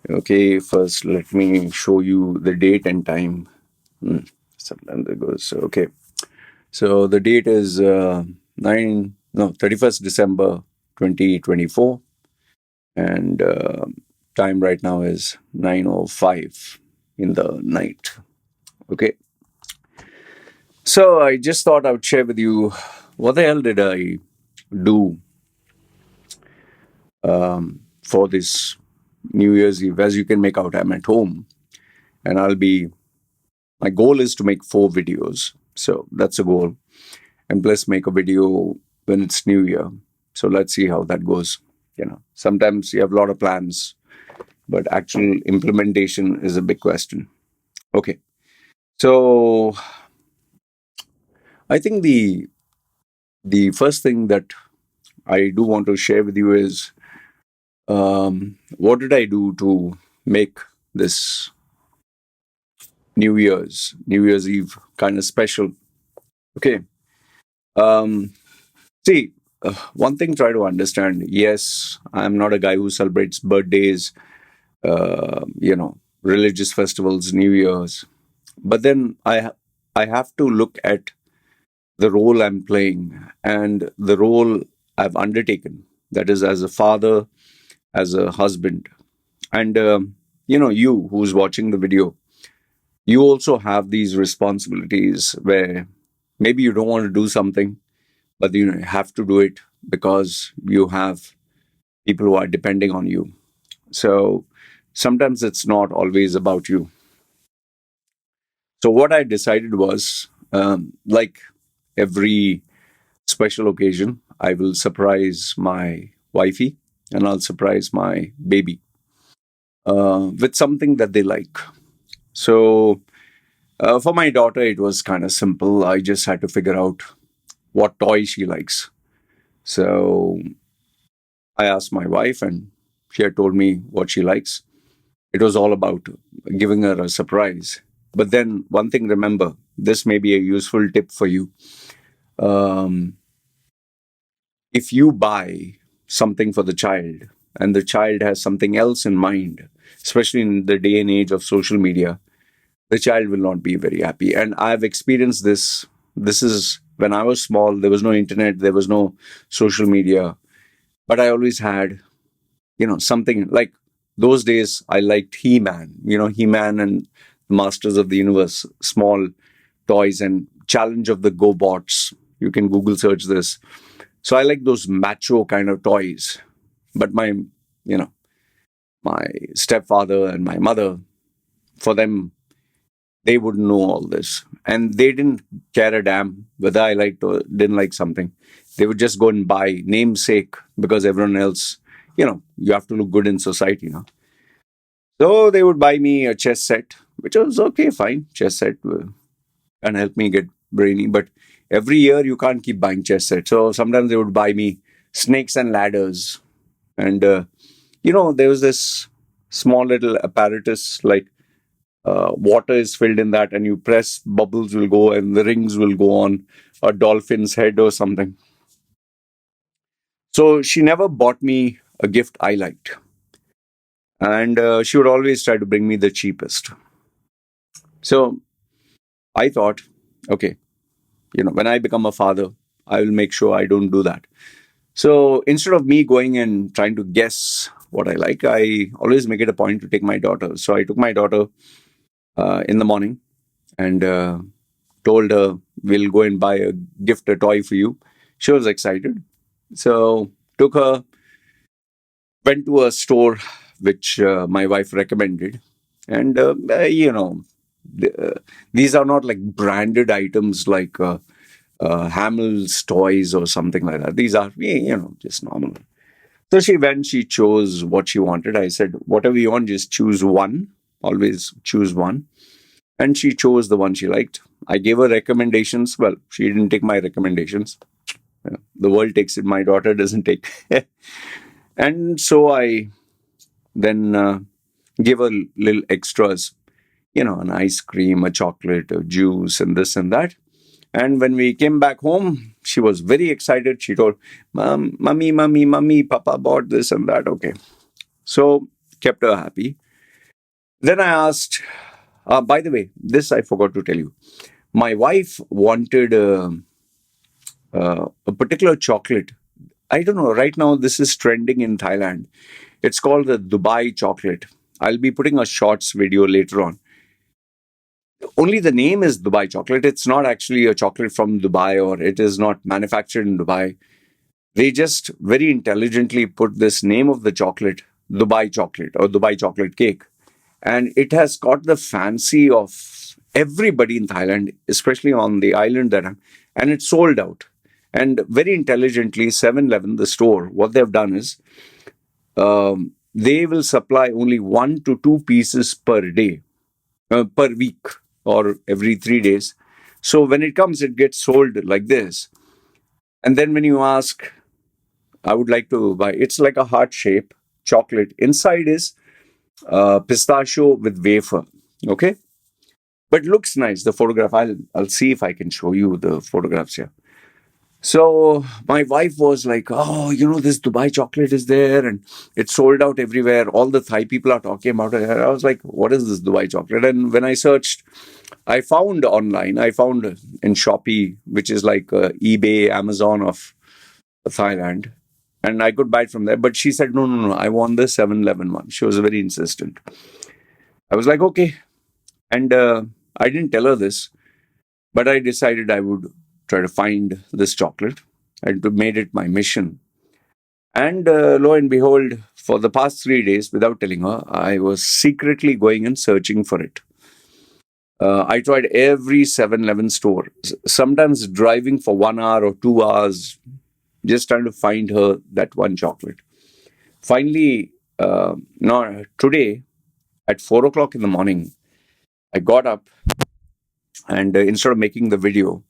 Okay, first let me show you the date and time. Sometimes it goes okay. So the date is 31st December 2024, and time right now is 9:05 in the night. Okay, so I just thought I would share with you what the hell did I do for this New Year's Eve. As you can make out, I'm at home, and my goal is to make 4 videos. So that's a goal. And plus make a video when it's New Year. So let's see how that goes. Sometimes you have a lot of plans, but actual implementation is a big question. Okay. So I think the first thing that I do want to share with you is what did I do to make this New Year's Eve kind of special. Okay. Um, See, one thing try to understand. Yes, I'm not a guy who celebrates birthdays, religious festivals, New Year's. But then I have to look at the role I'm playing and the role I've undertaken. That is, as a father, as a husband, and you who's watching the video, you also have these responsibilities where maybe you don't want to do something, but you have to do it because you have people who are depending on you. So sometimes it's not always about you. So what I decided was, like every special occasion, I will surprise my wifey and I'll surprise my baby with something that they like. So for my daughter, it was kind of simple. I just had to figure out what toy she likes. So I asked my wife, and she had told me what she likes. It was all about giving her a surprise. But then, one thing remember, this may be a useful tip for you. Um, if you buy something for the child and the child has something else in mind, especially in the day and age of social media, the child will not be very happy. And I've experienced this. This is when I was small, there was no internet, there was no social media, but I always had something like those days I liked He-Man, He-Man and Masters of the Universe, small toys, and Challenge of the GoBots. You can Google search this. So I like those macho kind of toys. But you know my stepfather and my mother, for them, they wouldn't know all this, and they didn't care a damn whether I liked or didn't like something. They would just go and buy namesake because everyone else, you have to look good in society. So they would buy me a chess set, which was okay, fine. Chess set can help me get brainy, but every year you can't keep buying chess sets. So sometimes they would buy me snakes and ladders, and there was this small little apparatus like water is filled in that, and you press, bubbles will go, and the rings will go on a dolphin's head or something. So she never bought me a gift I liked, and she would always try to bring me the cheapest. So I thought, okay, when I become a father, I will make sure I don't do that. So instead of me going and trying to guess what I like, I always make it a point to take my daughter. So I took my daughter in the morning and told her, we'll go and buy a gift, a toy for you. She was excited. So took her, went to a store which my wife recommended. And, these are not like branded items like Hamel's toys or something like that. These are, just normal. So she went, she chose what she wanted. I said, whatever you want, just choose one. Always choose one. And she chose the one she liked. I gave her recommendations. Well, she didn't take my recommendations. The world takes it. My daughter doesn't take. And so I then give her little extras, an ice cream, a chocolate, a juice, and this and that. And when we came back home, she was very excited. She told, Mummy, Papa bought this and that. Okay. So kept her happy. Then I asked, by the way, this I forgot to tell you. My wife wanted a particular chocolate. I don't know. Right now, this is trending in Thailand. It's called the Dubai chocolate. I'll be putting a shorts video later on. Only the name is Dubai chocolate. It's not actually a chocolate from Dubai, or it is not manufactured in Dubai. They just very intelligently put this name of the chocolate, Dubai chocolate or Dubai chocolate cake. And it has caught the fancy of everybody in Thailand, especially on the island that I'm, and it's sold out. And very intelligently, 7-Eleven, the store, what they've done is they will supply only 1 to 2 pieces per day, per week, or every 3 days. So when it comes, it gets sold like this. And then when you ask, I would like to buy, it's like a heart shape chocolate. Inside is pistachio with wafer. Okay. But looks nice. The photograph, I'll see if I can show you the photographs here. So my wife was like, "Oh, this Dubai chocolate is there, and it's sold out everywhere. All the Thai people are talking about it." I was like, "What is this Dubai chocolate?" And when I searched, I found online. I found in Shopee, which is like eBay, Amazon of Thailand, and I could buy it from there. But she said, "No, no, no. I want the 7-Eleven one." She was very insistent. I was like, "Okay," and I didn't tell her this. But I decided I would try to find this chocolate and made it my mission. And lo and behold, for the past 3 days, without telling her, I was secretly going and searching for it. I tried every 7-Eleven store, sometimes driving for 1 hour or 2 hours, just trying to find her that one chocolate. Finally, no, today at 4 o'clock in the morning, I got up and instead of making the video,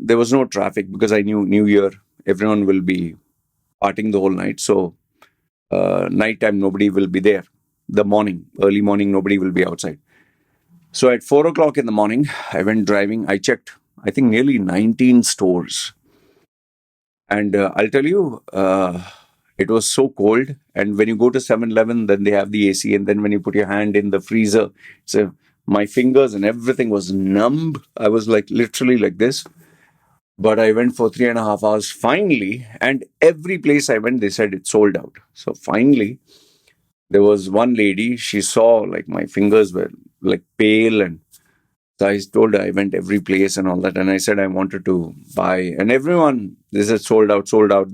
there was no traffic because I knew New Year, everyone will be partying the whole night. So, nighttime, nobody will be there. The morning, early morning, nobody will be outside. So, at 4 o'clock in the morning, I went driving. I checked, I think, nearly 19 stores. And I'll tell you, it was so cold. And when you go to 7-Eleven, then they have the AC. And then when you put your hand in the freezer, so my fingers and everything was numb. I was like literally like this. But I went for 3.5 hours finally, and every place I went, they said it's sold out. So finally, there was one lady, she saw like my fingers were like pale, and so I told her I went every place and all that. And I said I wanted to buy, and everyone, they said sold out, sold out.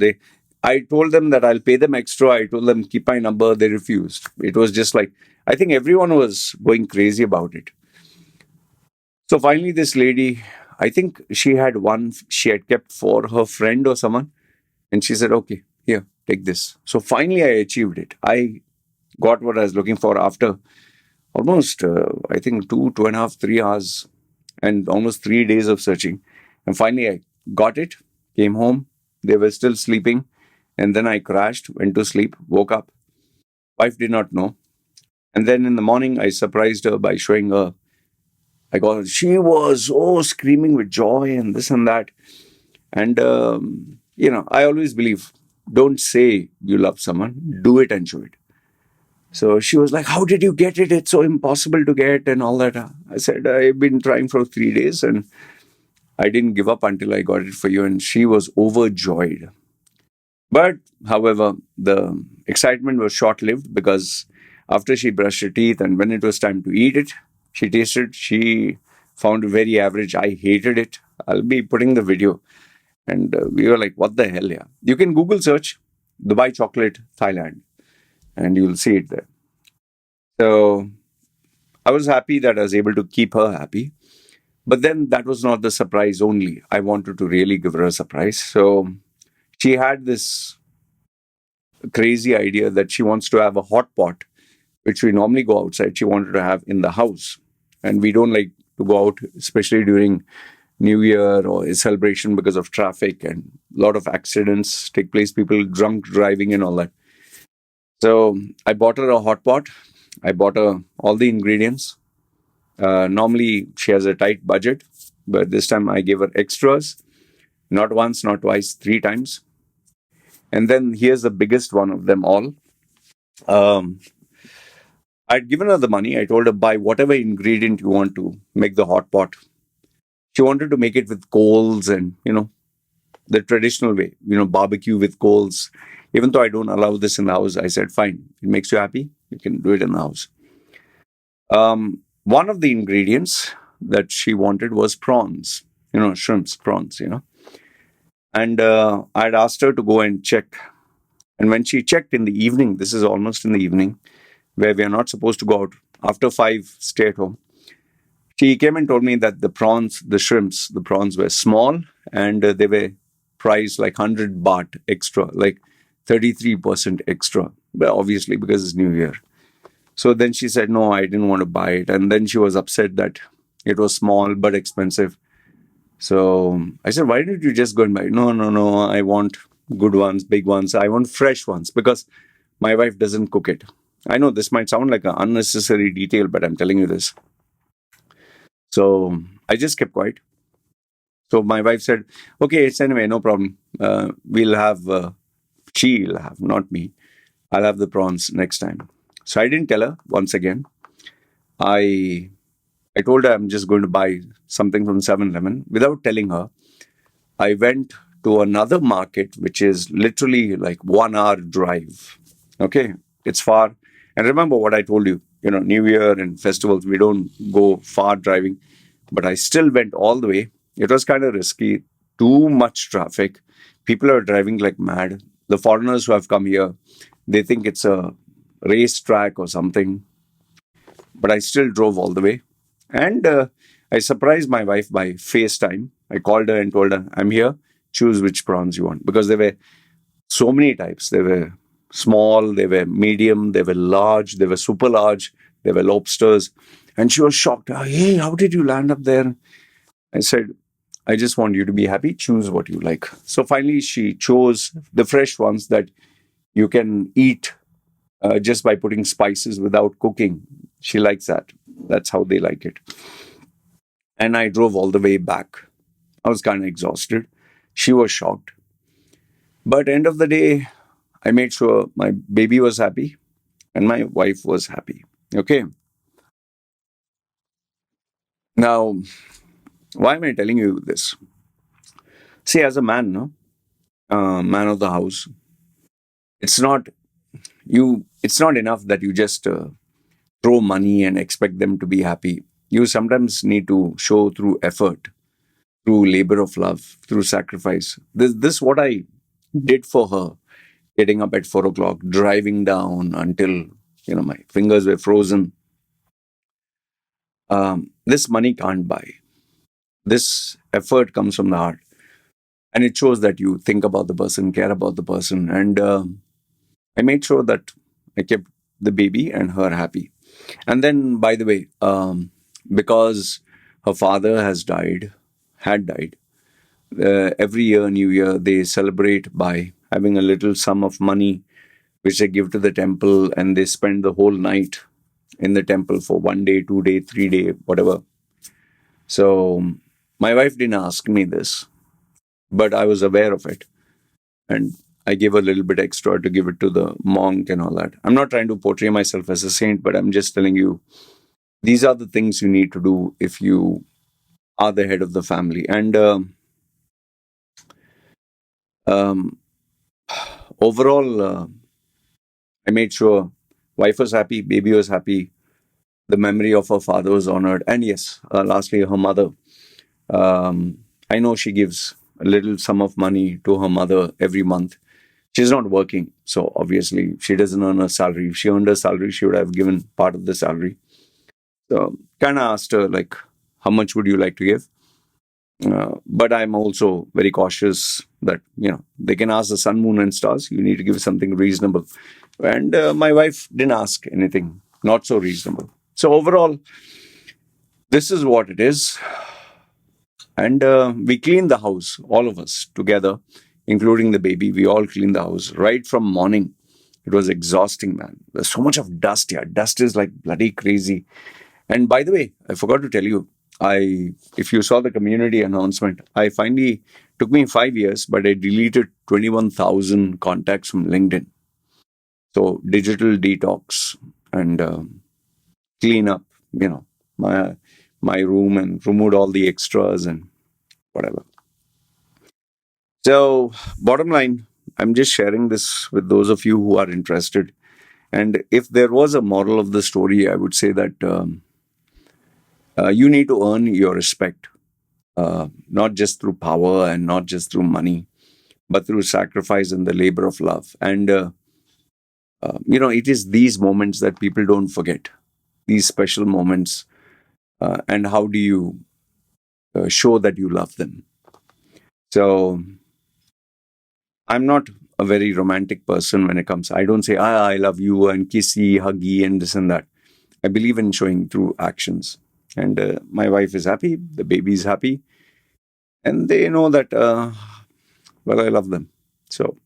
I told them that I'll pay them extra. I told them keep my number. They refused. It was just like, I think everyone was going crazy about it. So finally, this lady, I think she had one, she had kept for her friend or someone. And she said, okay, here, take this. So finally, I achieved it. I got what I was looking for after almost, I think, 2.5, 3 hours and almost 3 days of searching. And finally, I got it, came home. They were still sleeping. And then I crashed, went to sleep, woke up. Wife did not know. And then in the morning, I surprised her by showing her. She was screaming with joy and this and that. And, I always believe don't say you love someone, do it and show it. So she was like, how did you get it? It's so impossible to get and all that. I said, I've been trying for 3 days and I didn't give up until I got it for you. And she was overjoyed. But, however, the excitement was short lived because after she brushed her teeth and when it was time to eat it, she tasted, she found it very average. I hated it. I'll be putting the video. And we were like, what the hell, yeah. You can Google search Dubai chocolate Thailand and you'll see it there. So I was happy that I was able to keep her happy. But then that was not the surprise only. I wanted to really give her a surprise. So she had this crazy idea that she wants to have a hot pot, which we normally go outside. She wanted to have in the house. And we don't like to go out, especially during New Year or a celebration because of traffic and a lot of accidents take place, people drunk driving and all that. So I bought her a hot pot. I bought her all the ingredients. Normally she has a tight budget, but this time I gave her extras. Not once, not twice, 3 times. And then here's the biggest one of them all. Um, I'd given her the money. I told her, buy whatever ingredient you want to make the hot pot. She wanted to make it with coals and, the traditional way, barbecue with coals. Even though I don't allow this in the house, I said, fine, it makes you happy. You can do it in the house. One of the ingredients that she wanted was prawns, shrimps, prawns, And I'd asked her to go and check. And when she checked in the evening, this is almost in the evening, where we are not supposed to go out, after 5, stay at home. She came and told me that the prawns, the shrimps, the prawns were small and they were priced like 100 baht extra, like 33% extra. But obviously, because it's New Year. So then she said, no, I didn't want to buy it. And then she was upset that it was small but expensive. So I said, why didn't you just go and buy it? No, no, no. I want good ones, big ones. I want fresh ones because my wife doesn't cook it. I know this might sound like an unnecessary detail, but I'm telling you this. So I just kept quiet. So my wife said, okay, it's anyway, no problem. We'll have, she'll have, not me. I'll have the prawns next time. So I didn't tell her once again. I I told her I'm just going to buy something from 7-Eleven. Without telling her, I went to another market, which is literally like 1 hour drive. Okay, it's far. And remember what I told you, New Year and festivals, we don't go far driving. But I still went all the way. It was kind of risky, too much traffic. People are driving like mad. The foreigners who have come here, they think it's a racetrack or something. But I still drove all the way. And I surprised my wife by FaceTime. I called her and told her, I'm here. Choose which prawns you want. Because there were so many types. They were small, they were medium, they were large, they were super large, they were lobsters. And she was shocked. Hey, how did you land up there? I said, I just want you to be happy. Choose what you like. So finally, she chose the fresh ones that you can eat just by putting spices without cooking. She likes that. That's how they like it. And I drove all the way back. I was kind of exhausted. She was shocked. But end of the day, I made sure my baby was happy and my wife was happy. Okay. Now, why am I telling you this? See, as a man, no, man of the house, it's not It's not enough that you just throw money and expect them to be happy. You sometimes need to show through effort, through labor of love, through sacrifice. This what I did for her. Getting up at 4 o'clock, driving down until my fingers were frozen. This money can't buy. This effort comes from the heart, and it shows that you think about the person, care about the person, and I made sure that I kept the baby and her happy. And then, by the way, because her father had died, every year, New Year, they celebrate by having a little sum of money which they give to the temple, and they spend the whole night in the temple for 1 day, 2 day, 3 day, whatever. So my wife didn't ask me this, but I was aware of it. And I gave a little bit extra to give it to the monk and all that. I'm not trying to portray myself as a saint, but I'm just telling you these are the things you need to do if you are the head of the family. And um, overall, I made sure wife was happy, baby was happy, the memory of her father was honored, and yes, lastly, her mother. I know she gives a little sum of money to her mother every month. She's not working, so obviously she doesn't earn a salary. If she earned a salary, she would have given part of the salary. So kind of asked her like, how much would you like to give? But I'm also very cautious that they can ask the sun, moon, and stars. You need to give something reasonable. And my wife didn't ask anything not so reasonable. So overall, this is what it is. And we cleaned the house, all of us together, including the baby. We all cleaned the house right from morning. It was exhausting, man. There's so much of dust here. Dust is like bloody crazy. And by the way, I forgot to tell you, if you saw the community announcement, I finally took me 5 years, but I deleted 21,000 contacts from LinkedIn. So digital detox. And clean up, you know, my room and removed all the extras and whatever. So, bottom line, I'm just sharing this with those of you who are interested. And if there was a moral of the story, I would say that you need to earn your respect, not just through power and not just through money, but through sacrifice and the labor of love. And, it is these moments that people don't forget, these special moments. And how do you show that you love them? So, I'm not a very romantic person when it comes. I don't say, I love you and kissy, huggy, and this and that. I believe in showing through actions. And my wife is happy, the baby is happy, and they know that, well, I love them. So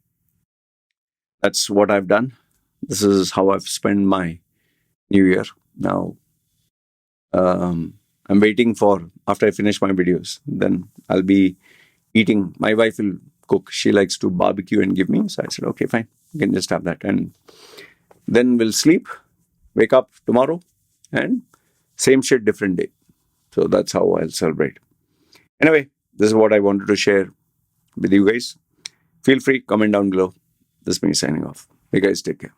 that's what I've done. This is how I've spent my new year. Now, I'm waiting for, after I finish my videos, then I'll be eating. My wife will cook. She likes to barbecue and give me. So I said, okay, fine. You can just have that. And then we'll sleep, wake up tomorrow, and same shit, different day. So that's how I'll celebrate. Anyway, this is what I wanted to share with you guys. Feel free, comment down below. This is me signing off. You guys take care.